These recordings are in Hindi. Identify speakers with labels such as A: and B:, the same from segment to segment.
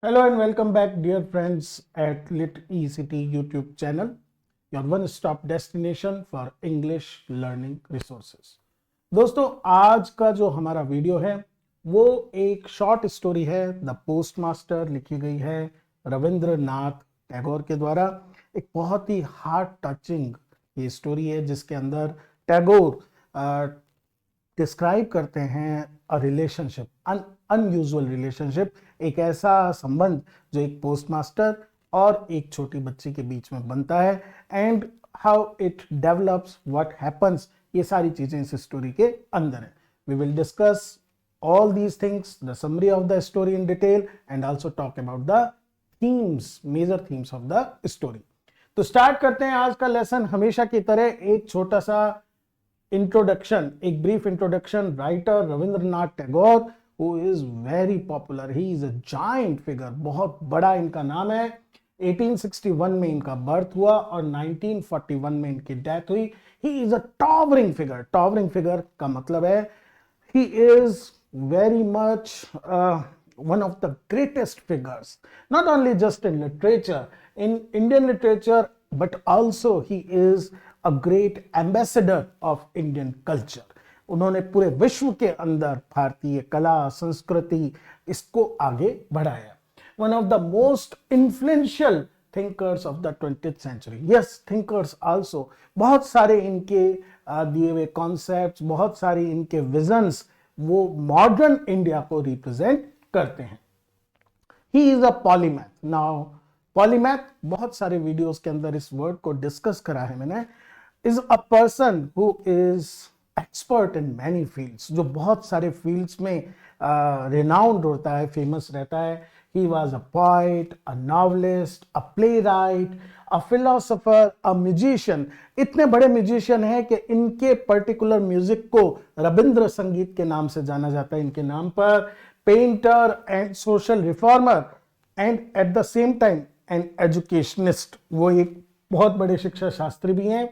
A: Hello and welcome back, dear friends, at Lit ECT YouTube channel, your one-stop destination for English learning resources. दोस्तों, आज का जो हमारा वीडियो है वो एक शॉर्ट स्टोरी है। द पोस्टमास्टर लिखी गई है रविंद्रनाथ टैगोर के द्वारा। एक बहुत ही हार्ट टचिंग ये स्टोरी है जिसके अंदर टैगोर डिस्क्राइब करते हैं अ रिलेशनशिप, अनयूजुअल रिलेशनशिप, एक ऐसा संबंध जो एक पोस्टमास्टर और एक छोटी बच्ची के बीच में बनता है and how it develops, what happens, ये सारी चीजें इस स्टोरी के अंदर है। We will discuss all these things, the summary of the story in detail, and also talk about the themes, major themes of the story. तो स्टार्ट करते हैं आज का लेसन। हमेशा की तरह एक छोटा सा इंट्रोडक्शन, एक brief introduction. Writer Rabindranath Tagore, who is very popular, he is a giant figure, बहुत बड़ा इनका नाम है। 1861 में इनका बर्थ हुआ और 1941 में इनकी डेथ हुई। He is a towering figure. Towering figure का मतलब है he is very much one of the greatest figures, not only just in literature, in Indian literature, but also he is a great ambassador of Indian culture. उन्होंने पूरे विश्व के अंदर भारतीय कला संस्कृति इसको आगे बढ़ाया। One of the most influential thinkers of the 20th century. Yes, thinkers also. बहुत सारे इनके दिए हुए कॉन्सेप्ट्स, बहुत सारी इनके विजन्स वो मॉडर्न इंडिया को रिप्रेजेंट करते हैं। He is a polymath. Now polymath, बहुत सारे वीडियोस के अंदर इस वर्ड को डिस्कस करा है मैंने। Is a person who is expert in many fields, जो बहुत सारे फील्ड्स में रिनाउंड होता है, फेमस रहता है। He was a poet, a novelist, a playwright, a philosopher, a musician. इतने बड़े म्यूजिशियन हैं कि इनके पर्टिकुलर म्यूजिक को रविंद्र संगीत के नाम से जाना जाता है, इनके नाम पर। Painter and social reformer and at the same time an educationist, वो एक बहुत बड़े शिक्षा शास्त्री भी हैं।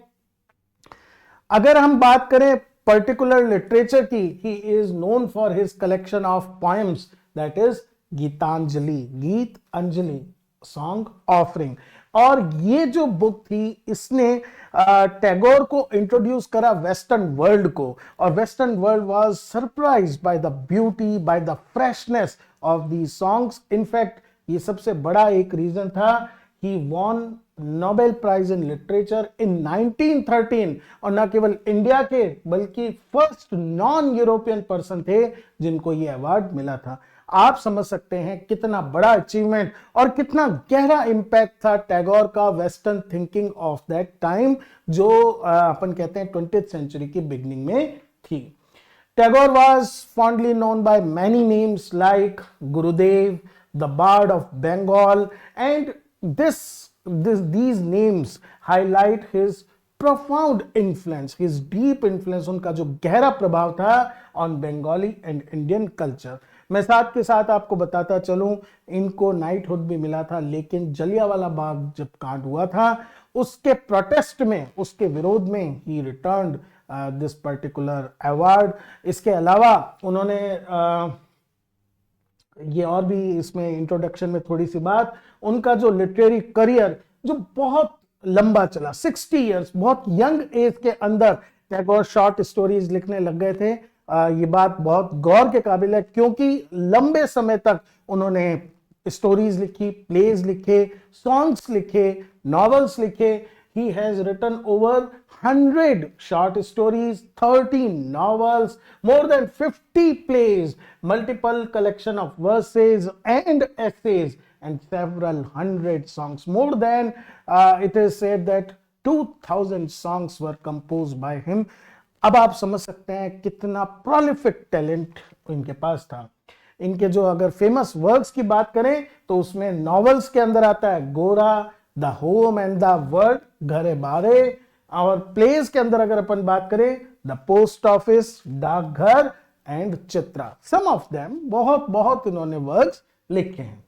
A: अगर हम बात करें पर्टिकुलर लिटरेचर की, he is known for his collection of poems, that is Gitanjali, गीत अंजलि, सॉन्ग ऑफरिंग। और ये जो बुक थी, इसने टैगोर को इंट्रोड्यूस करा वेस्टर्न वर्ल्ड को, और western world was surprised by the beauty, by the freshness of these songs. In fact ये सबसे बड़ा एक रीजन था, he won Nobel prize in literature in 1913। और न केवल इंडिया के बल्कि फर्स्ट नॉन यूरोपियन पर्सन थे जिनको ये अवार्ड मिला था। आप समझ सकते हैं कितना बड़ा अचीवमेंट और कितना गहरा इंपैक्ट था टैगोर का western thinking of that time, जो अपन कहते हैं 20th सेंचुरी की बिगिनिंग में थी। Tagore was fondly known by many names like Gurudev, the Bard of Bengal, and these names highlight his profound influence, his deep influence, उनका जो गहरा प्रभाव था on Bengali and Indian culture। मैं साथ के साथ आपको बताता चलूं, इनको नाइटहुड भी मिला था, लेकिन जलियांवाला बाग जब कांड हुआ था उसके प्रोटेस्ट में, उसके विरोध में ही रिटर्न्ड दिस पर्टिकुलर अवार्ड। इसके अलावा उन्होंने ये और भी इसमें इंट्रोडक्शन में थोड़ी सी बात, उनका जो लिटरेरी करियर जो बहुत लंबा चला, 60 इयर्स, बहुत यंग एज के अंदर टैगोर शॉर्ट स्टोरीज लिखने लग गए थे। ये बात बहुत गौर के काबिल है, क्योंकि लंबे समय तक उन्होंने स्टोरीज लिखी, प्लेज लिखे, सॉन्ग्स लिखे, नॉवेल्स लिखे। He has written over 100 short stories, 13 novels, more than 50 plays, multiple collection of verses and essays, and several hundred songs. More than, it is said that 2000 songs were composed by him. अब आप समझ सकते हैं कितना प्रोलिफिक टैलेंट इनके पास था। इनके जो अगर फेमस वर्क्स की बात करें तो उसमें नॉवेल्स के अंदर आता है गोरा, the home and the world, घरे बारे। और प्लेस के अंदर अगर अपन बात करें, the post office, Dakghar and Chitra. Some of them, बहुत बहुत इन्होंने वर्क्स लिखे हैं।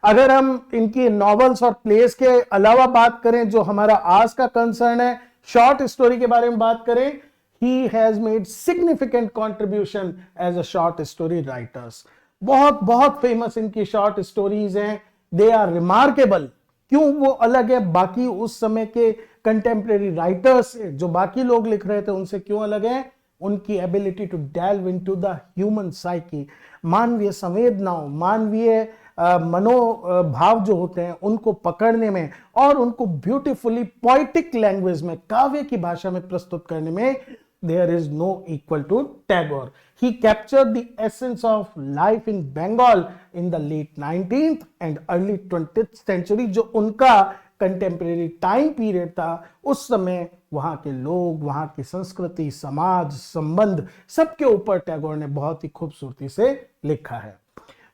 A: अगर हम इनकी नॉवेल्स और प्लेस के अलावा बात करें, जो हमारा आज का कंसर्न है, शॉर्ट स्टोरी के बारे में बात करें, he has made significant contribution as a short story writers. बहुत बहुत फेमस इनकी शॉर्ट स्टोरीज हैं। They are remarkable. क्यों वो अलग है बाकी उस समय के कंटेम्प्रेरी राइटर्स से, जो बाकी लोग लिख रहे थे उनसे क्यों अलग है? उनकी ability to delve into the human psyche, मानवीय संवेदनाओं, मानवीय मनोभाव जो होते हैं उनको पकड़ने में और उनको ब्यूटीफुली पोइटिक लैंग्वेज में, काव्य की भाषा में प्रस्तुत करने में there is no equal to Tagore. He captured the essence of life in Bengal in the late 19th and early 20th century. जो उनका कंटेम्प्रेरी टाइम पीरियड था, उस समय वहां के लोग, वहां की संस्कृति, समाज, संबंध, सबके ऊपर टैगोर ने बहुत ही खूबसूरती से लिखा है।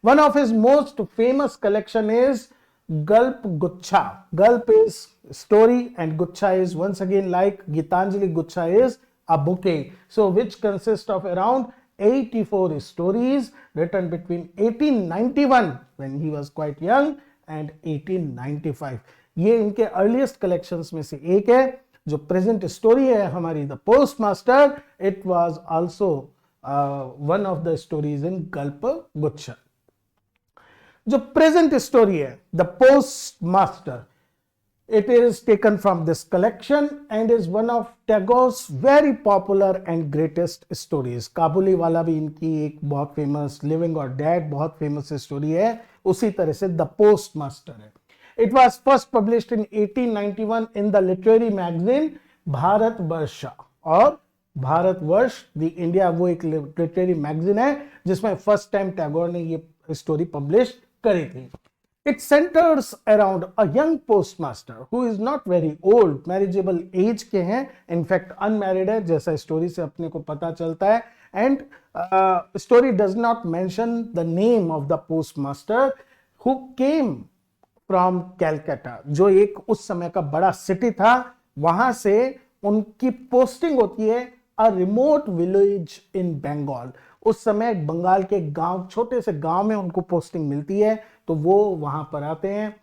A: One of his most famous collection is Gulp Guchha. Gulp is story and Guchha is once again like Gitanjali Guchha is a bouquet. So which consists of around 84 stories written between 1891 when he was quite young and 1895. ये इनके अर्लीस्ट कलेक्शंस में से एक है। जो प्रेजेंट स्टोरी है हमारी the post master, it was also one of the stories in Galpa Guchchha. जो प्रेजेंट स्टोरी है the post master, it is taken from this collection and is one of Tagore's very popular and greatest stories. काबुली वाला भी इनकी एक बहुत फेमस, लिविंग और डेड बहुत फेमस स्टोरी है, उसी तरह से द पोस्ट मास्टर है। It was first published in 1891 in the literary magazine Bharatvarsha, और भारतवर्ष द इंडिया वो एक लिटरेरी मैगजीन है जिसमें फर्स्ट टाइम टैगोर ने ये स्टोरी पब्लिश करी थी। It centers around a young postmaster who is not very old, marriageable age के हैं, in fact unmarried है जैसा स्टोरी से अपने को पता चलता है। And story does not mention the name of the postmaster who came from Calcutta, जो एक उस समय का बड़ा सिटी था, वहां से उनकी पोस्टिंग होती है a remote village in Bengal। उस समय बंगाल के गांव, छोटे से गांव में उनको पोस्टिंग मिलती है, तो वो वहां पर आते हैं।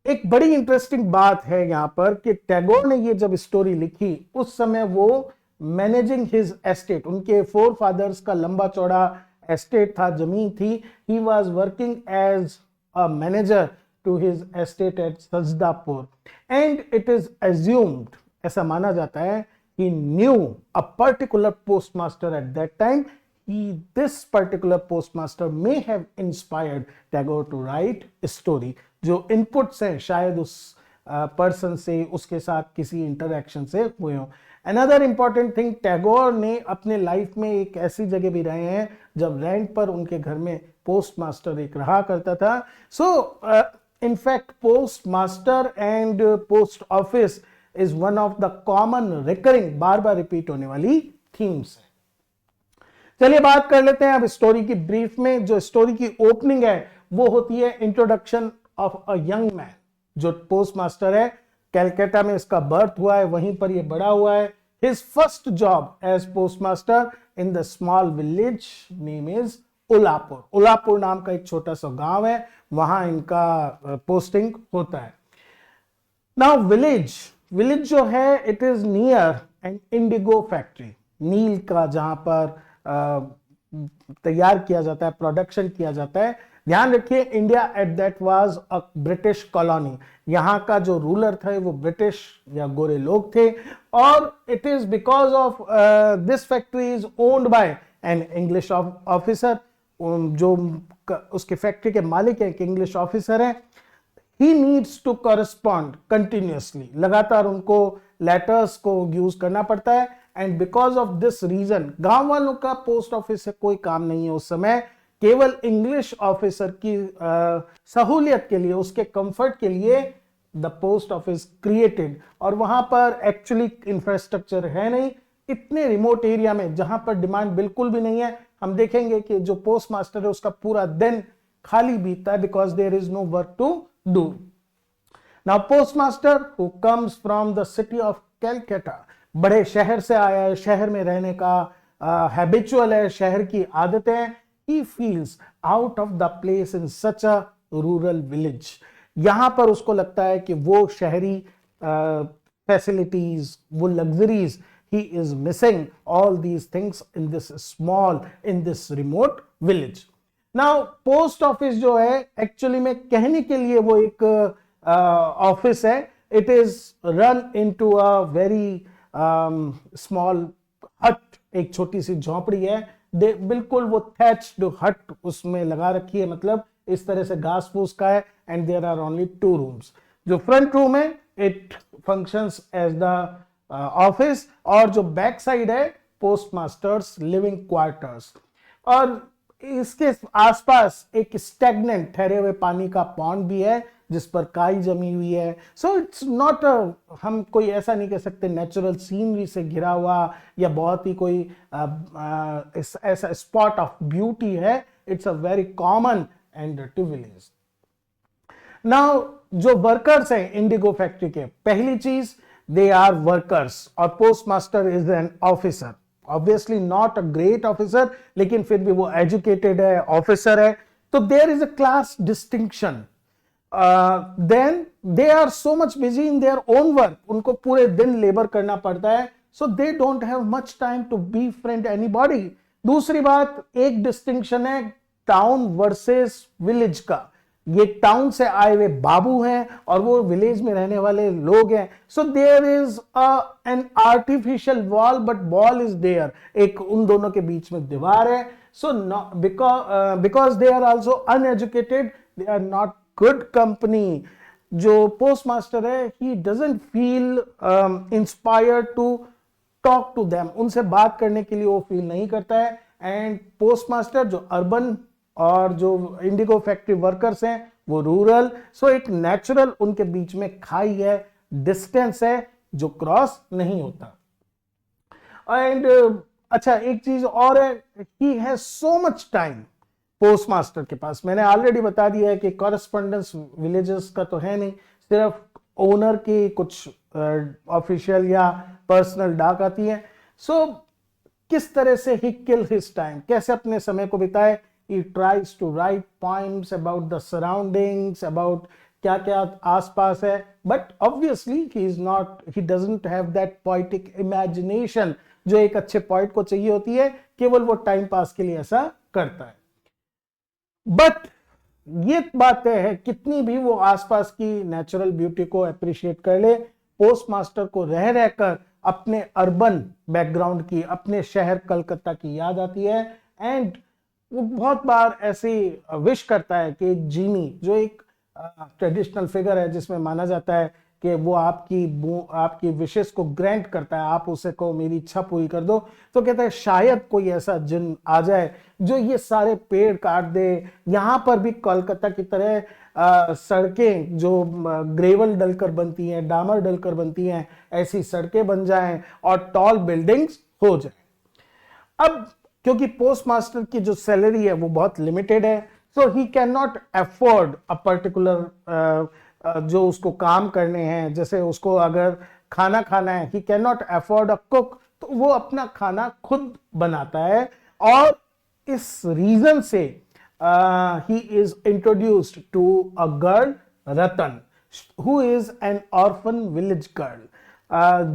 A: एक बड़ी इंटरेस्टिंग बात है यहां पर कि टैगोर ने ये जब स्टोरी लिखी उस समय वो मैनेजिंग हिज एस्टेट, उनके फोर फादर्स का लंबा चौड़ा एस्टेट था, जमीन थी। He was working as a manager to his estate at Shahzadpur and it is assumed, ऐसा माना जाता है, he knew a particular postmaster at that time. This particular postmaster may have inspired Tagore to write a story. जो इनपुट्स हैं शायद उस पर्सन से, उसके साथ किसी इंटरैक्शन से हुए हों। अनदर इंपॉर्टेंट थिंग, टैगोर ने अपने लाइफ में एक ऐसी जगह भी रहे हैं जब रेंट पर उनके घर में पोस्ट मास्टर एक रहा करता था। So in fact post master and post office is one of the common recurring, bar bar repeat होने वाली थीम्स है। चलिए बात कर लेते हैं अब स्टोरी की ब्रीफ में। जो स्टोरी की ओपनिंग है वो होती है introduction of a young man. जो पोस्ट मास्टर है, कैलकाटा में इसका बर्थ हुआ है, वहीं पर ये बड़ा हुआ है। His first job as postmaster in the small village name is Ulapur. Ulapur नाम का एक छोटा सा गांव है, वहां इनका पोस्टिंग होता है। नाउ विलेज जो है it is near an indigo factory, नील का जहां पर तैयार किया जाता है, प्रोडक्शन किया जाता है। ध्यान रखिए India at that was a British colony, यहाँ का जो रूलर थे वो ब्रिटिश या गोरे लोग थे, और it is because of this factory is owned by an English officer. जो उसके फैक्ट्री के मालिक है एक इंग्लिश ऑफिसर है। He needs to correspond continuously, लगातार उनको लेटर्स को यूज करना पड़ता है। And because of this reason गांव वालों का पोस्ट ऑफिस से कोई काम नहीं है उस समय, केवल इंग्लिश ऑफिसर की सहूलियत के लिए, उसके कंफर्ट के लिए द पोस्ट ऑफिस क्रिएटेड। और वहां पर एक्चुअली इंफ्रास्ट्रक्चर है नहीं, इतने रिमोट एरिया में जहां पर डिमांड बिल्कुल भी नहीं है। हम देखेंगे कि जो पोस्ट मास्टर है उसका पूरा दिन खाली बीतता है because there is no work to do. Now postmaster who comes from the city of Calcutta, बड़े शहर से आया है, शहर में रहने का हैबिचुअल है, शहर की आदतें। he feels out of the place in such a rural village। यहां पर उसको लगता है कि वो शहरी फैसिलिटीज, वो luxuries, he is missing all these things in this small, in this remote village। Now post office जो है एक्चुअली में कहने के लिए वो एक ऑफिस है. It is run into a very small हट, एक छोटी सी झोपड़ी है. बिल्कुल वो थैच्ड हट उसमें लगा रखी है, मतलब इस तरह से घास फूस का है. And there are only 2 rooms. जो फ्रंट रूम है it functions as the office, और जो बैक साइड है पोस्ट मास्टर्स लिविंग क्वार्टर्स. और इसके आसपास एक स्टैग्नेंट ठहरे हुए पानी का पॉन्ड भी है जिस पर काई जमी हुई है. सो इट्स नॉट हम कोई ऐसा नहीं कह सकते नेचुरल सीनरी से घिरा हुआ या बहुत ही कोई ऐसा स्पॉट ऑफ ब्यूटी है. It's a very common and dirty village. Now जो वर्कर्स हैं इंडिगो फैक्ट्री के, पहली चीज दे आर वर्कर्स, और post master is an officer. Obviously not a great officer, लेकिन फिर भी वो एजुकेटेड है, ऑफिसर है. तो there is a class distinction. Then they are so much busy in their own work. उनको पूरे दिन लेबर करना पड़ता है. सो दे don't have much time to be friend anybody. दूसरी बात, एक डिस्टिंक्शन है टाउन वर्सेस विलेज का. ये टाउन से आए हुए बाबू हैं और वो विलेज में रहने वाले लोग हैं. So there is an artificial wall, but wall is there. एक उन दोनों के बीच में दीवार है. So because they are also uneducated, they are not good company. जो पोस्ट मास्टर है he doesn't feel inspired to talk to them. उनसे बात करने के लिए वो फील नहीं करता है. एंड पोस्ट मास्टर जो अर्बन और जो इंडिगो फैक्ट्री वर्कर्स हैं वो रूरल. सो एक नेचुरल उनके बीच में खाई है, डिस्टेंस है जो क्रॉस नहीं होता. एंड अच्छा एक चीज और है, he has so much time post master के पास. मैंने ऑलरेडी बता दिया है कि कॉरेस्पॉन्डेंस विलेजेस का तो है नहीं, सिर्फ ओनर की कुछ ऑफिशियल या पर्सनल डाक आती है. सो किस तरह से ही किल हिज टाइम, कैसे अपने समय को बिताए. He tries to write poems about the surroundings, about क्या क्या आसपास है. But obviously he doesn't have that poetic imagination जो एक अच्छे पोइट को चाहिए होती है. केवल वो टाइम पास के लिए ऐसा करता है. बट ये बात है कितनी भी वो आसपास की नेचुरल ब्यूटी को अप्रिशिएट कर ले, पोस्ट मास्टर को रह रहकर अपने अर्बन बैकग्राउंड की, अपने शहर कलकत्ता की याद आती है. एंड वो बहुत बार ऐसी विश करता है कि एक जीनी, जो एक ट्रेडिशनल फिगर है जिसमें माना जाता है कि वो आपकी विशेस को ग्रांट करता है, आप उसे को मेरी इच्छा पूरी कर दो. तो कहता है शायद कोई ऐसा जिन आ जाए जो ये सारे पेड़ काट दे. यहां पर भी कोलकाता की तरह सड़कें जो ग्रेवल डलकर बनती हैं, डामर डलकर बनती हैं, ऐसी सड़कें बन जाएं और टॉल बिल्डिंग्स हो जाएं. अब क्योंकि पोस्ट मास्टर की जो सैलरी है वो बहुत लिमिटेड है, so he can not afford a particular जो उसको काम करने हैं. जैसे उसको अगर खाना खाना है, ही can not afford a cook, तो वो अपना खाना खुद बनाता है. और इस रीजन से he is introduced to a girl Ratan, who is an orphan village girl.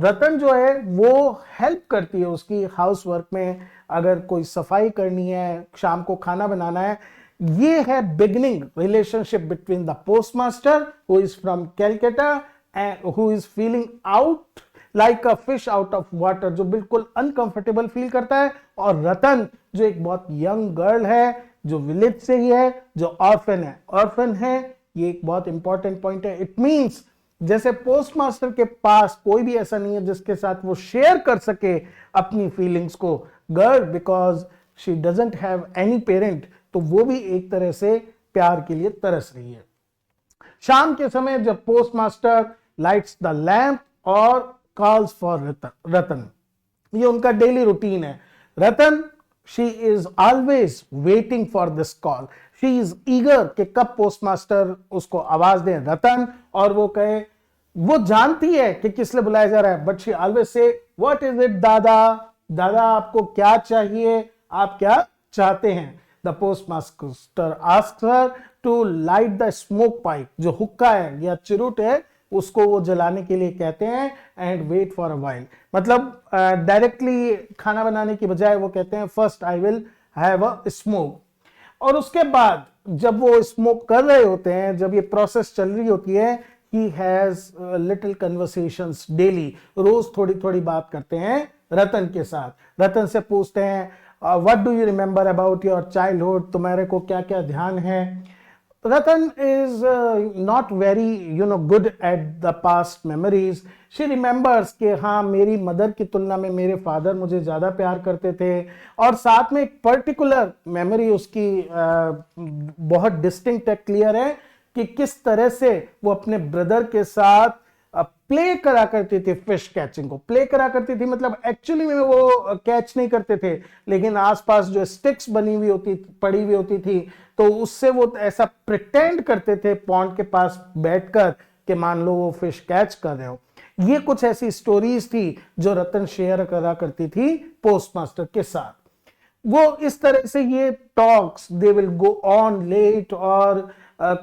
A: Ratan जो है वो हेल्प करती है उसकी हाउस वर्क में. अगर कोई सफाई करनी है, शाम को खाना बनाना है. ये है beginning relationship between the post master who is from Calcutta and who is feeling out like a fish out of water, जो बिल्कुल अनकंफर्टेबल फील करता है. और रतन जो एक बहुत यंग गर्ल है, जो विलेज से ही है, जो ऑर्फन है. ऑर्फन है, ये एक बहुत इंपॉर्टेंट पॉइंट है. इट मींस जैसे पोस्ट मास्टर के पास कोई भी ऐसा नहीं है जिसके साथ वो शेयर कर सके अपनी फीलिंग्स को. Girl, because she doesn't have any parent, तो वो भी एक तरह से प्यार के लिए तरस रही है. शाम के समय जब postmaster lights the lamp और कॉल्स फॉर रतन, ये उनका डेली रूटीन है. Ratan, she is always waiting for this call. She is eager कि कब पोस्ट मास्टर उसको आवाज दे रतन, और वो कहे. वो जानती है कि किस लिए बुलाया जा रहा है, but she always say what is it दादा, दादा आपको क्या चाहिए, आप क्या चाहते हैं. The post master asks her to light the smoke pipe, जो हुक्का है या चिरूट है उसको वो जलाने के लिए कहते हैं. And wait for a while, मतलब डायरेक्टली खाना बनाने की बजाय वो कहते हैं first I will have a smoke. और उसके बाद जब वो स्मोक कर रहे होते हैं, जब ये प्रोसेस चल रही होती है, he has little conversations daily, रोज थोड़ी थोड़ी बात करते हैं रतन के साथ। रतन से पूछते हैं what do you remember about your childhood, तुम्हारे को क्या क्या ध्यान है। Ratan is not very good at the past memories. She remembers कि हाँ मेरी मदर की तुलना में मेरे फादर मुझे ज़्यादा प्यार करते थे, और साथ में एक पर्टिकुलर मेमोरी उसकी बहुत डिस्टिंक्ट है, क्लियर है कि किस तरह से वो अपने ब्रदर के साथ प्ले करा करती थी, फिश कैचिंग को प्ले करा करती थी। मतलब एक्चुअली में वो कैच नहीं करते थे, लेकिन आसपास जो स्टिक्स बनी हुई होती पड़ी हुई होती थी, तो उससे वो ऐसा प्रिटेंड करते थे पॉन्ड के पास बैठकर कि मान लो वो फिश कैच कर रहे हो। ये कुछ ऐसी स्टोरीज थी जो रतन शेयर करा करती थी पोस्टमास्टर के साथ। वो इस तरह से ये talks they will go on late, और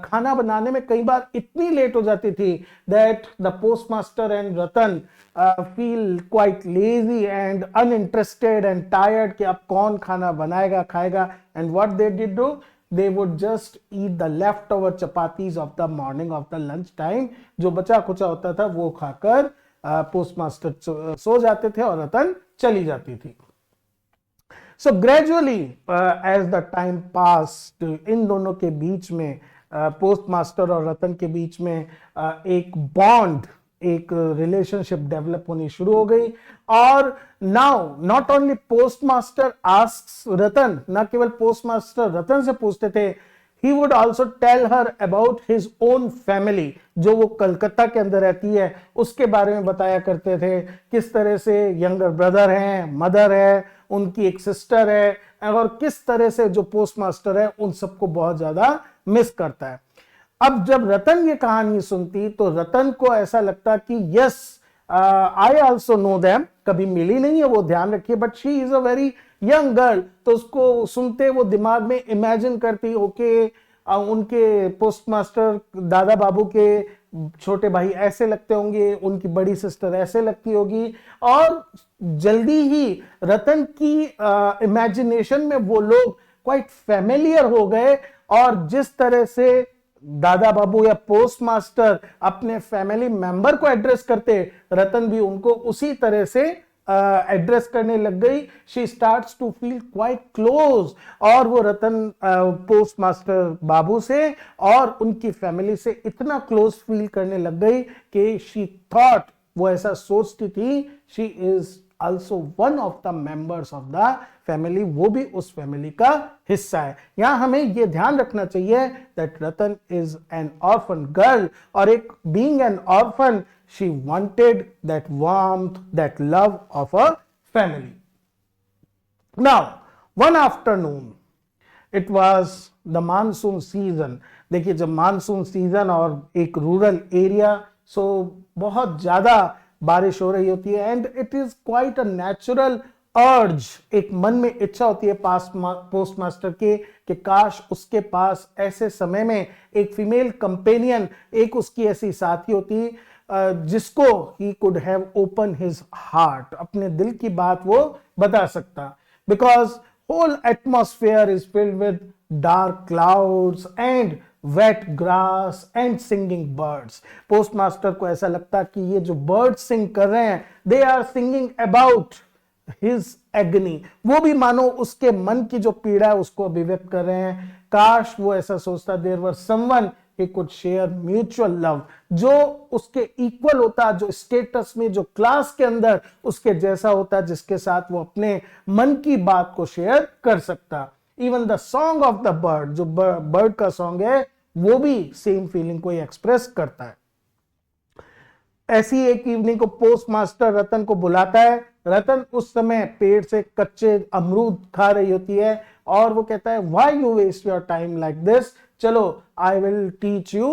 A: खाना बनाने में कई बार इतनी लेट हो जाती थी that the postmaster and Ratan feel quite lazy and uninterested and tired कि अब कौन खाना बनाएगा खाएगा। And what they did do, they would just eat the leftover chapatis of the morning of the lunch time। जो बचा खुचा होता था वो खाकर पोस्टमास्टर सो जाते थे और रतन चली जाती थी। So gradually as the time passed, इन दोनों के बीच में पोस्टमास्टर और रतन के बीच में एक बॉन्ड, एक रिलेशनशिप डेवलप होनी शुरू हो गई। और now not only postmaster asks Ratan, ना केवल पोस्टमास्टर रतन से पूछते थे, he would also tell her about his own family, जो वो कलकत्ता के अंदर रहती है उसके बारे में बताया करते थे, किस तरह से यंगर ब्रदर हैं, मदर है, उनकी एक सिस्टर है, और किस तरह से जो पोस्टमास्टर है उन सबको बहुत ज्यादा मिस करता है। अब जब रतन ये कहानी सुनती तो रतन को ऐसा लगता कि yes I also know them, कभी मिली नहीं है वो ध्यान रखिए, but she is a very young girl. तो उसको सुनते वो दिमाग में इमेजिन करती ओके उनके पोस्टमास्टर दादा बाबू के छोटे भाई ऐसे लगते होंगे, उनकी बड़ी सिस्टर ऐसे लगती होगी, और जल्दी ही रतन की इमेजिनेशन में वो लोग क्वाइट फैमिलियर हो गए। और जिस तरह से दादा बाबू या पोस्टमास्टर अपने फैमिली मेंबर को एड्रेस करते, रतन भी उनको उसी तरह से एड्रेस करने लग गई। She starts to feel quite close, और वो रतन पोस्टमास्टर बाबू से और उनकी फैमिली से इतना क्लोज फील करने लग गई कि शी थॉट, वो ऐसा सोचती थी, she is also one of the members of the family, वो भी उस फैमिली का हिस्सा है। यहां हमें ये ध्यान रखना चाहिए that Ratan is an orphan girl, और एक being an orphan, she wanted that warmth, that love of a family. Now one afternoon, it was the monsoon season। देखिए जब मानसून सीजन और एक रूरल एरिया, सो बहुत ज्यादा बारिश हो रही होती है, and it is quite a natural अर्ज, एक मन में इच्छा होती है पोस्टमास्टर के कि काश उसके पास ऐसे समय में एक फीमेल कंपेनियन, एक उसकी ऐसी साथी होती जिसको he could have open his heart, अपने दिल की बात वो बता सकता। Because whole atmosphere is filled with dark clouds and wet grass and singing birds. Postmaster को ऐसा लगता कि ये जो बर्ड्स सिंग कर रहे हैं, they are singing about his agony, वो भी मानो उसके मन की जो पीड़ा है उसको अभिव्यक्त कर रहे हैं। काश वो ऐसा सोचता, there were someone he could share mutual love, जो उसके इक्वल होता, जो स्टेटस में, जो क्लास के अंदर उसके जैसा होता, जिसके साथ वो अपने मन की बात को शेयर कर सकता। Even the song of the bird, जो बर्ड का सॉन्ग है, वो भी सेम फीलिंग को एक्सप्रेस करता है। ऐसी एक इवनिंग को पोस्टमास्टर रतन को बुलाता है। रतन उस समय पेड़ से कच्चे अमरूद खा रही होती है, और वो कहता है why you waste your time like this, चलो I will teach you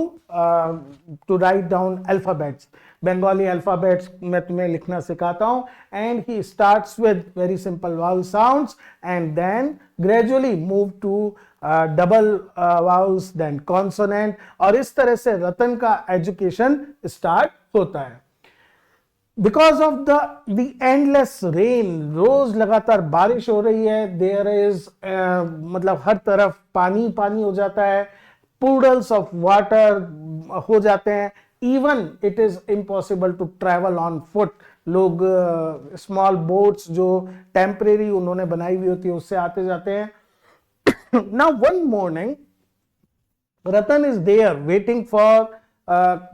A: to write down alphabets, Bengali alphabets मैं तुम्हें लिखना सिखाता हूं। And he starts with very simple vowel sounds and then gradually move to double vowels then consonant, और इस तरह से रतन का एजुकेशन स्टार्ट होता है। Because of the endless rain, रोज लगातार बारिश हो रही है, देयर इज मतलब हर तरफ पानी पानी हो जाता है, पुडल्स ऑफ वाटर हो जाते हैं, even it is impossible to travel on foot. लोग स्मॉल बोट्स जो टेम्परेरी उन्होंने बनाई हुई होती है उससे आते जाते हैं। Now one morning Ratan is there waiting for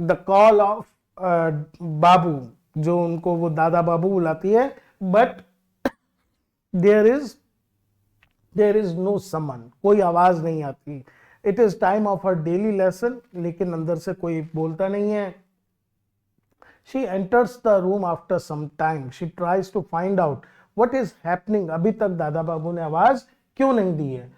A: the call of babu, जो उनको वो दादा बाबू बुलाती है, but there is no summon, कोई आवाज नहीं आती। It is time of her daily lesson, लेकिन अंदर से कोई बोलता नहीं है। She enters the room after some time, she tries to find out what is happening, अभी तक दादा बाबू ने आवाज क्यों नहीं दी है।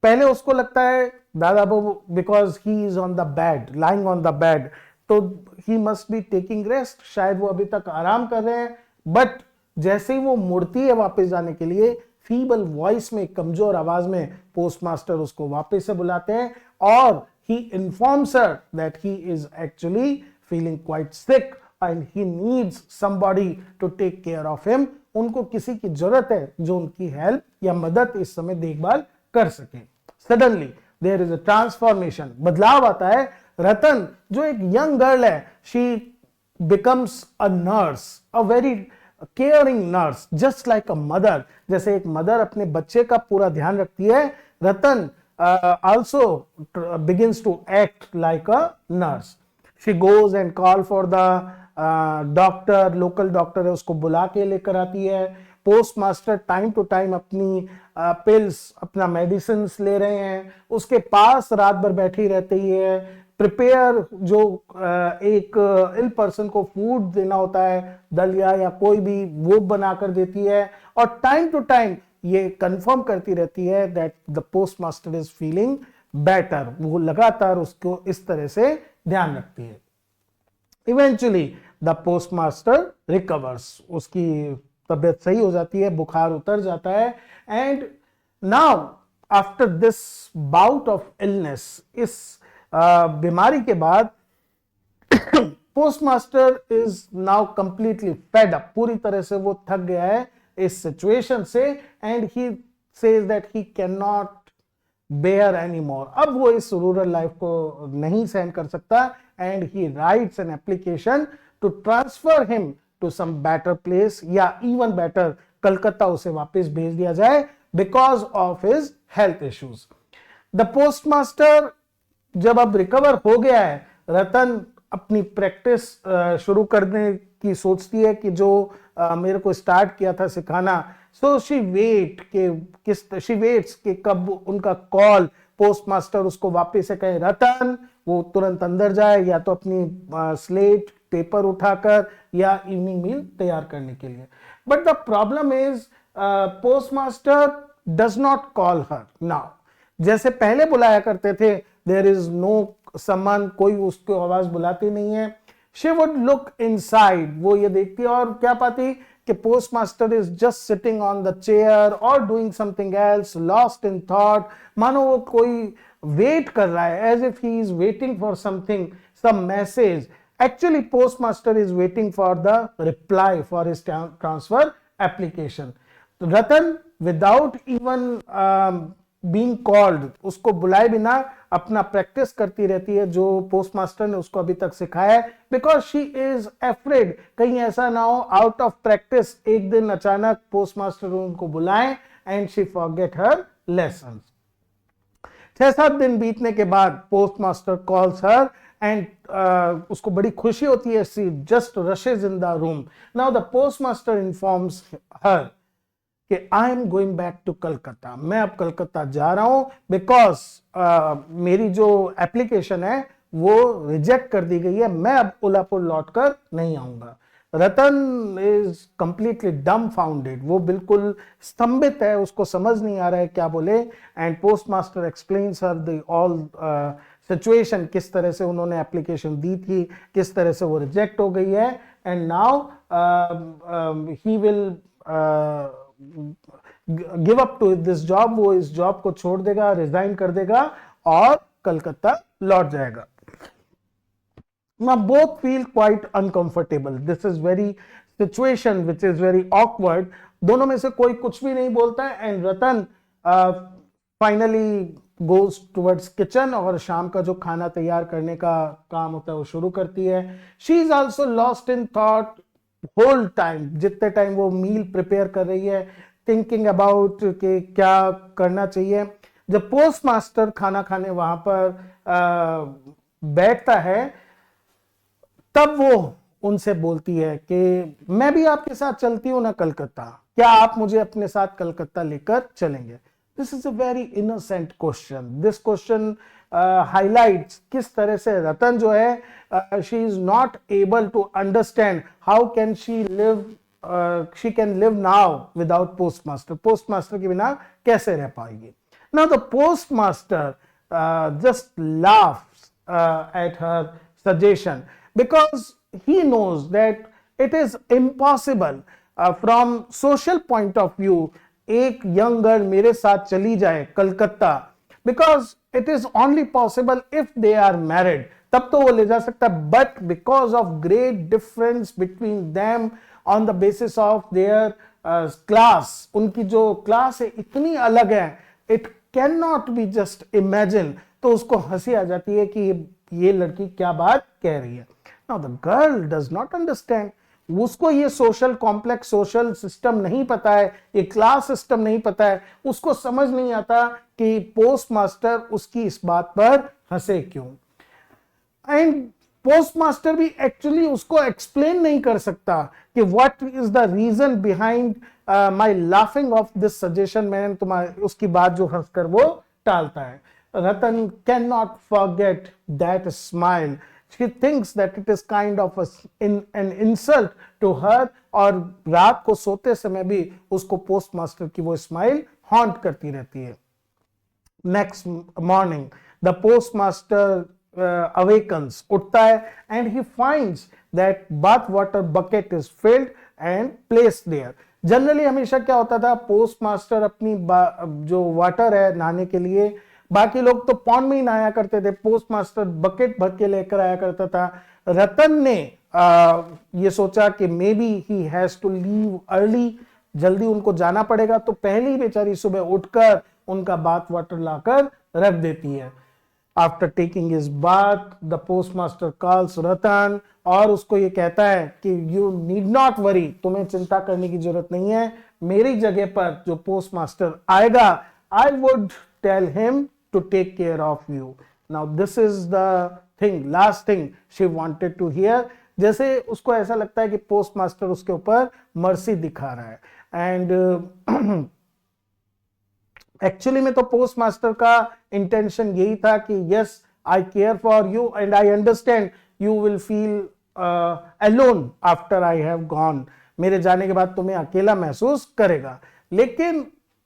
A: पहले उसको लगता है दादा बाबू, because he is on the bed, lying on the bed, तो he must be taking rest, शायद वो अभी तक आराम कर रहे हैं। बट जैसे ही वो मुड़ती है वापस जाने के लिए, फीबल वॉइस में, कमजोर आवाज में, पोस्टमास्टर उसको वापस से बुलाते हैं और he informs her that he is actually feeling quite sick and he needs somebody to take care of him. उनको किसी की जरूरत है जो उनकी हेल्प या मदद इस समय देखभाल कर सके। Suddenly there is a transformation, बदलाव आता है। रतन जो एक यंग गर्ल है, she becomes a nurse, a very caring nurse, just like a mother. जैसे एक मदर अपने बच्चे का पूरा ध्यान रखती है, रतन also begins to act like a nurse. She goes and call for the doctor, local doctor है उसको बुला के लेकर आती है। पोस्टमास्टर टाइम टू टाइम अपनी पिल्स, अपना मेडिसिन ले रहे हैं, उसके पास रात भर बैठी रहती है। प्रिपेयर जो एक इल पर्सन को फूड देना होता है, दलिया या कोई भी, वो बनाकर देती है। और टाइम टू टाइम ये कंफर्म करती रहती है that the postmaster is feeling better, वो लगातार उसको इस तरह से ध्यान रखती है। इवेंचुअली द पोस्टमास्टर रिकवर्स, उसकी तबीयत सही हो जाती है, बुखार उतर जाता है। And now after this bout of illness, इस बीमारी के बाद postmaster is now completely fed up, पूरी तरह से वो थक गया है इस सिचुएशन से। And he says that he can not bear any more, अब वो इस रूरल लाइफ को नहीं सहन कर सकता। And he writes an application to transfer him to some better place, या इवन बेटर कलकत्ता उसे वापस भेज दिया जाए because of his health issues. The postmaster जब अब रिकवर हो गया है, रतन अपनी प्रैक्टिस शुरू करने की सोचती है कि जो मेरे को स्टार्ट किया था सिखाना। सो शी वेट्स कि कब उनका कॉल, पोस्टमास्टर उसको वापस से कहे रतन, वो तुरंत अंदर जाए, या तो अपनी स्लेट पेपर उठाकर, या इवनिंग मील तैयार करने के लिए। But the problem is postmaster does not call her now, जैसे पहले बुलाया करते थे। देयर इज नो समन, कोई उसको आवाज बुलाती नहीं है। शी वुड लुक इनसाइड, वो ये देखती और क्या पाती कि postmaster is just sitting on the chair और doing something else, lost in thought, मानो वो कोई वेट कर रहा है, as if he is waiting for something, some message. Actually postmaster is waiting for the reply for his transfer application. Ratan without even being called, उसको बुलाए बिना अपना प्रैक्टिस करती रहती है जो पोस्टमास्टर ने उसको अभी तक सिखाया है, बिकॉज शी इज अफ्रेड कहीं ऐसा ना हो आउट ऑफ प्रैक्टिस एक दिन अचानक पोस्टमास्टर उनको बुलाएं and she forget her lesson. 6-7 दिन बीतने के बाद पोस्टमास्टर कॉल्स हर एंड उसको बड़ी खुशी होती है। She just rushes in the room. Now the postmaster informs her कि I am going back to Calcutta, मैं अब कलकत्ता जा रहा हूं बिकॉज मेरी जो एप्लीकेशन है वो रिजेक्ट कर दी गई है, मैं अब उलापुर लौटकर नहीं आऊंगा। रतन इज कंप्लीटली डम फाउंडेड, वो बिल्कुल स्तंभित है, उसको समझ नहीं आ रहा है क्या बोले। And postmaster explains her the all situation, किस तरह से उन्होंने एप्लीकेशन दी थी, किस तरह से वो रिजेक्ट हो गई है। And now he will give up to this job, वो इस जॉब को छोड़ देगा, रिजाइन कर देगा और कलकत्ता लौट जाएगा। Now both feel quite uncomfortable. This is very situation which is very awkward. दोनों में से कोई कुछ भी नहीं बोलता है and Ratan finally goes towards kitchen और शाम का जो खाना तैयार करने का काम होता है वो शुरू करती है. She is also lost in thought whole time. जितने टाइम वो मील प्रिपेयर कर रही है, थिंकिंग अबाउट कि क्या करना चाहिए. जब पोस्ट मास्टर खाना खाने वहां पर बैठता है तब वो उनसे बोलती है कि मैं भी आपके साथ चलती हूं ना कलकत्ता, क्या आप मुझे अपने साथ कलकत्ता लेकर चलेंगे. This is a very innocent question. This question highlights किस तरह से रतन जो है she is not able to understand how can she live, she can live now without post master. Post master के बिना कैसे रह पाएगी. Now the post master just laughs at her suggestion because he knows that it is impossible from social point of view एक यंग गर्ल मेरे साथ चली जाए Calcutta, because it is only possible if they are married, तब तो वो ले जा सकता है. But because of great difference between them on the basis of their class, उनकी जो क्लास है इतनी अलग है, it can not be just imagine. तो उसको हंसी आ जाती है कि ये लड़की क्या बात कह रही है. Now the girl does not understand. उसको ये सोशल कॉम्प्लेक्स सोशल सिस्टम नहीं पता है, ये क्लास सिस्टम नहीं पता है. उसको समझ नहीं आता कि पोस्ट मास्टर उसकी इस बात पर हंसे क्यों. एंड पोस्ट मास्टर भी एक्चुअली उसको एक्सप्लेन नहीं कर सकता कि what is the reason behind my laughing of this suggestion. मैंने तुम्हारे उसकी बात जो हंसकर वो टालता है. Ratan can not forget that smile. She thinks that it is kind of an insult to her. और रात को सोते समय भी उसको पोस्ट मास्टर की वो स्माइल हॉन्ट करती रहती है. Next morning the post master awakens, उठता है and he finds that bath water bucket is filled and placed there. Generally हमेशा क्या होता था, पोस्ट मास्टर अपनी जो वाटर है नहाने के लिए, बाकी लोग तो पॉन्ड में ही नहाया करते थे, पोस्ट मास्टर बकेट भर के लेकर आया करता था. रतन ने ये सोचा कि maybe he has to leave early, जल्दी उनको जाना पड़ेगा, तो पहली बेचारी सुबह उठकर उनका बाथ वाटर लाकर रख देती है. After taking his bath the post master calls Ratan और उसको ये कहता है कि यू नीड नॉट वरी, तुम्हें चिंता करने की जरूरत नहीं है. मेरी जगह पर जो पोस्ट मास्टर आएगा, I would tell him to take care of you. Now this is the thing, last thing she wanted to hear. जैसे उसको ऐसा लगता है कि पोस्ट मास्टर उसके ऊपर मर्सी दिखा रहा है. एंड एक्चुअली में तो पोस्ट मास्टर का इंटेंशन यही था कि yes I care for you and I understand you will feel alone after I have gone. मेरे जाने के बाद तुम्हें अकेला महसूस करेगा. लेकिन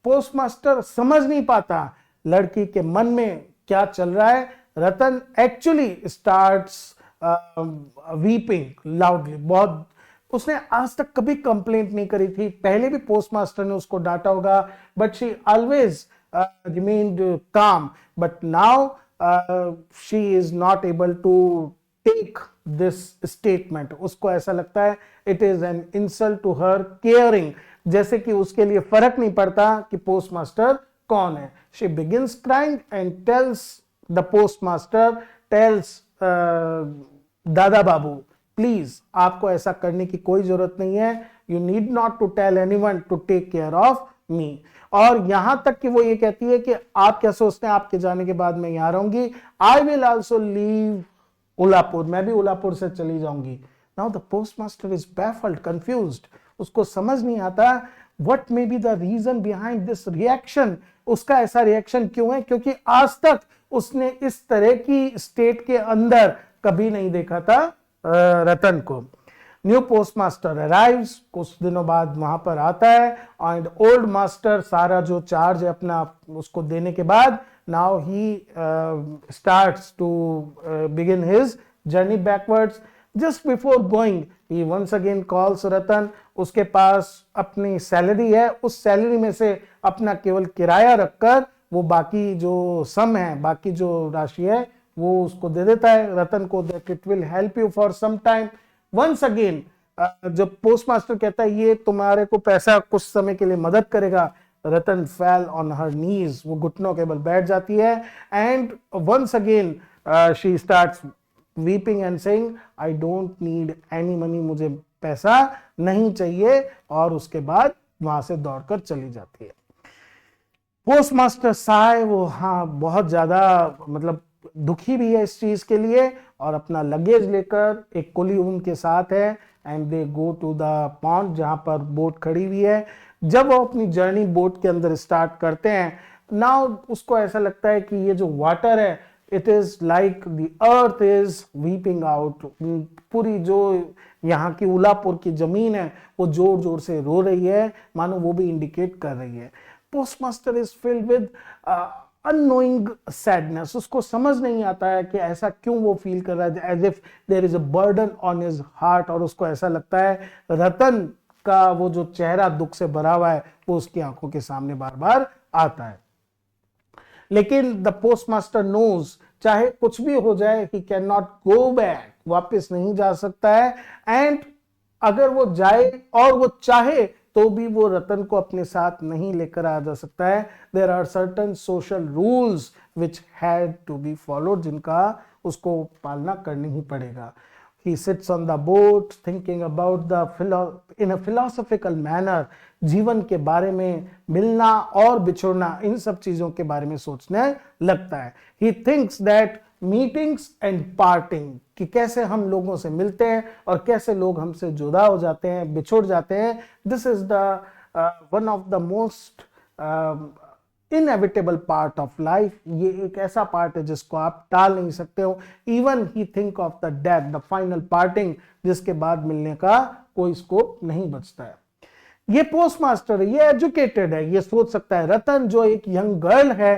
A: पोस्ट मास्टर समझ नहीं पाता लड़की के मन में क्या चल रहा है. रतन एक्चुअली स्टार्ट्स वीपिंग लाउडली. बहुत, उसने आज तक कभी कंप्लेंट नहीं करी थी. पहले भी पोस्ट मास्टर ने उसको डांटा होगा, but she always remained calm. But now she is not able to take this statement. उसको ऐसा लगता है it is an insult to her caring, जैसे कि उसके लिए फर्क नहीं पड़ता कि पोस्ट मास्टर कौन है. She begins crying and tells the postmaster, tells दादा बाबू, प्लीज आपको ऐसा करने की कोई जरूरत नहीं है. You need not to tell anyone to take care of me. और यहां तक कि वो ये कहती है कि आप क्या सोचते हैं आपके जाने के बाद मैं यहां रहूंगी. I will also leave उलापुर, मैं भी उलापुर से चली जाऊंगी. Now the postmaster is baffled, confused. उसको समझ नहीं आता what may be the reason behind this reaction. उसका ऐसा रिएक्शन क्यों है, क्योंकि आज तक उसने इस तरह की स्टेट के अंदर कभी नहीं देखा था रतन को. न्यू पोस्ट मास्टर अराइव्स, कुछ दिनों बाद वहां पर आता है एंड ओल्ड मास्टर सारा जो चार्ज है अपना उसको देने के बाद now he starts to begin his journey backwards. Just before going he once again calls Ratan. उसके पास अपनी सैलरी है, उस सैलरी में से अपना केवल किराया रखकर वो बाकी जो सम है, बाकी जो राशि है वो उसको दे देता है रतन को, that it will help you for some time. Once again जब पोस्टमास्टर कहता है ये तुम्हारे को पैसा कुछ समय के लिए मदद करेगा, रतन फेल ऑन हर नीज, वो घुटनों के बल बैठ जाती है, and once again she starts weeping and saying I don't need any money, मुझे पैसा नहीं चाहिए, और उसके बाद वहां से दौड़कर चली जाती है। पोस्टमास्टर साय वो बहुत ज्यादा मतलब दुखी भी है इस चीज के लिए, और अपना लगेज लेकर एक कुली उनके साथ है, and they go to the pond जहां पर बोट खड़ी हुई है। जब वो अपनी जर्नी बोट के अंदर स्टार्ट करते हैं, नाउ उसको ऐसा लगता है कि ये जो वाटर है it is like the earth is weeping out, पूरी जो यहाँ की उलापुर की जमीन है वो जोर जोर से रो रही है, मानो वो भी इंडिकेट कर रही है। Postmaster is filled with annoying sadness, उसको समझ नहीं आता है कि ऐसा क्यों वो फील कर रहा है, as if there is a burden on his heart, और उसको ऐसा लगता है रतन का वो जो चेहरा दुख से भरा हुआ है वो उसकी आंखों के सामने बार बार आता है। लेकिन द पोस्टमास्टर नोज, चाहे कुछ भी हो जाए, ही कैन नॉट गो बैक, वापस नहीं जा सकता है, एंड अगर वो जाए और वो चाहे तो भी वो रतन को अपने साथ नहीं लेकर आ जा सकता है। There are certain social rules which had to be followed, जिनका उसको पालना करनी ही पड़ेगा। He sits on the boat thinking about in a philosophical manner, जीवन के बारे में, मिलना और बिछुड़ना, इन सब चीजों के बारे में सोचने लगता है। He thinks that meetings and parting, कि कैसे हम लोगों से मिलते हैं और कैसे लोग हमसे जुदा हो जाते हैं, बिछुड़ जाते हैं। This is the one of the most inevitable part of life, ये एक ऐसा पार्ट है जिसको आप टाल नहीं सकते हो। Even he think of the death, the final parting, जिसके बाद मिलने का कोई स्कोप नहीं बचता है। ये पोस्टमास्टर है, ये एजुकेटेड है, ये सोच सकता है। रतन जो एक यंग गर्ल है,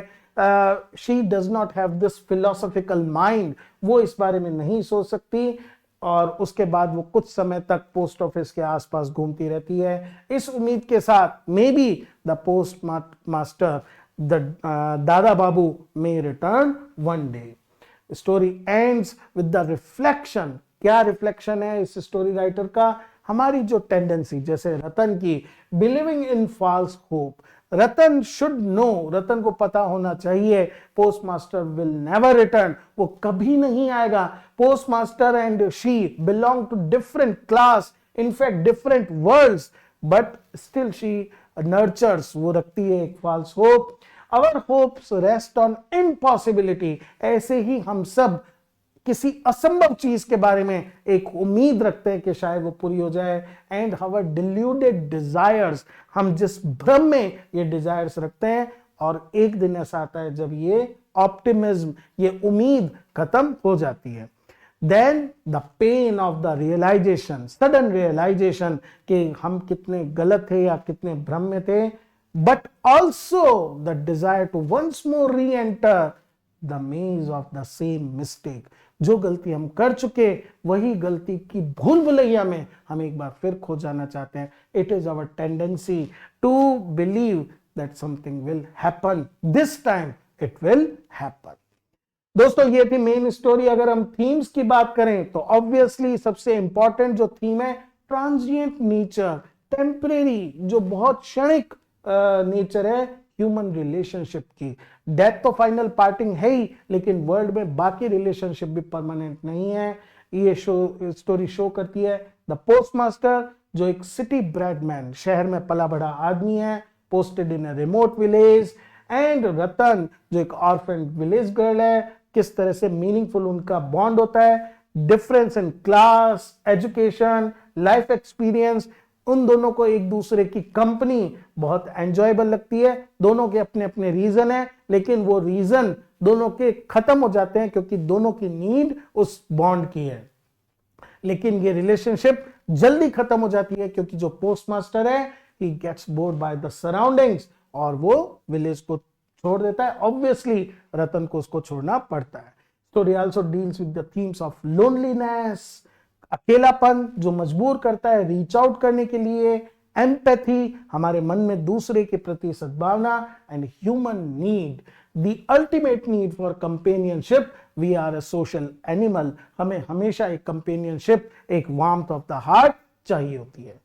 A: she does not have this philosophical mind, वो इस बारे में नहीं सोच सकती, और उसके बाद वो कुछ समय तक पोस्ट ऑफिस के आसपास घूमती रहती है, इस उम्मीद के साथ may be the post master दादा बाबू may return one day. Story ends with the reflection. क्या रिफ्लेक्शन है इस स्टोरी राइटर का? हमारी जो टेंडेंसी, जैसे रतन की, believing in false hope. Ratan should know, Ratan को पता होना चाहिए पोस्टमास्टर विल नेवर रिटर्न, वो कभी नहीं आएगा। Postmaster and she belong to different class, in fact different worlds, but still she nurtures, वो रखती है एक false hope. Our hopes rest on impossibility, ऐसे ही हम सब किसी असंभव चीज के बारे में एक उम्मीद रखते हैं कि शायद वो पूरी हो जाए। एंड our deluded desires, हम जिस भ्रम में ये डिजायर्स रखते हैं, और एक दिन ऐसा आता है जब ये ऑप्टिमिज्म, ये उम्मीद खत्म हो जाती है। Then the pain of the realization, sudden realization कि हम कितने गलत थे या कितने भ्रम में थे, but also the desire to once more re-enter the maze of the same mistake, जो गलती हम कर चुके वही गलती की भूल भुलैया में हम एक बार फिर खो जाना चाहते हैं। It is our tendency to believe that something will happen, this time it will happen। दोस्तों ये थी मेन स्टोरी। अगर हम थीम्स की बात करें तो ऑब्वियसली सबसे इंपॉर्टेंट जो थीम है, ट्रांजिएंट नेचर, टेम्परेरी, जो बहुत क्षणिक नेचर है ह्यूमन रिलेशनशिप की। डेथ तो फाइनल पार्टिंग है ही, लेकिन वर्ल्ड में बाकी रिलेशनशिप भी परमानेंट नहीं है। ये स्टोरी शो करती है द पोस्टमास्टर, जो एक सिटी ब्रेड मैन, शहर में पला बड़ा आदमी है, posted in a remote village, and Ratan जो एक ऑर्फन विलेज गर्ल है, किस तरह से मीनिंगफुल उनका बॉन्ड होता है। Difference in class, education, life experience, उन दोनों को एक दूसरे की कंपनी बहुत एंजॉयबल लगती है। दोनों के अपने अपने रीजन है, लेकिन वो रीजन दोनों के खत्म हो जाते हैं क्योंकि दोनों की नीड उस बॉन्ड की है। लेकिन ये रिलेशनशिप जल्दी खत्म हो जाती है क्योंकि जो पोस्टमास्टर है, he gets bored by the surroundings, और वो विलेज को छोड़ देता है। ऑब्वियसली रतन को उसको छोड़ना पड़ता है। Story also deals with the themes of loneliness, अकेलापन जो मजबूर करता है रीच आउट करने के लिए, एम्पैथी, हमारे मन में दूसरे के प्रति सद्भावना, and human need, the ultimate need for companionship we are a social animal, हमें हमेशा एक कंपेनियनशिप, एक वार्मथ ऑफ द हार्ट चाहिए होती है।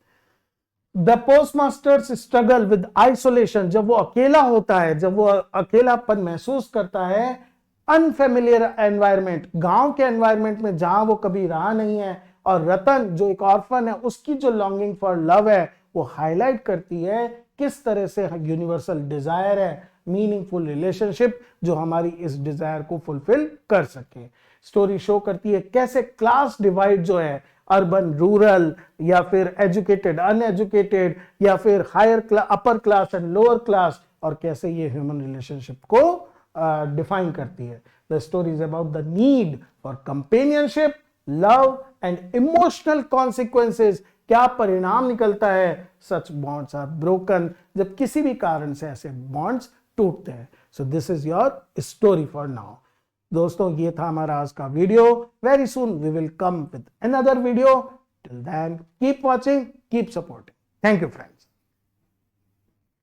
A: द पोस्टमास्टर्स स्ट्रगल विद आइसोलेशन, जब वो अकेला होता है, जब वो अकेलापन महसूस करता है, अनफेमिलियर एनवायरमेंट, गांव के एनवायरमेंट में जहां वो कभी रहा नहीं है, और रतन जो एक ऑर्फन है उसकी जो लॉन्गिंग फॉर लव है वो हाईलाइट करती है किस तरह से यूनिवर्सल डिजायर है, मीनिंगफुल रिलेशनशिप जो हमारी इस डिजायर को फुलफिल कर सके। स्टोरी शो करती है कैसे क्लास डिवाइड जो है, अर्बन रूरल, या फिर एजुकेटेड अनएजुकेटेड, या फिर higher class upper class and lower class, और कैसे ये ह्यूमन रिलेशनशिप को डिफाइन करती है। The story is about the need for companionship, love and emotional consequences, क्या परिणाम निकलता है सच बॉन्ड्स आर ब्रोकन, जब किसी भी कारण से ऐसे बॉन्ड्स टूटते हैं। So this is your story for now. दोस्तों ये था हमारा आज का video. Very soon we will come with another video. Till then keep watching, keep supporting. Thank you friends.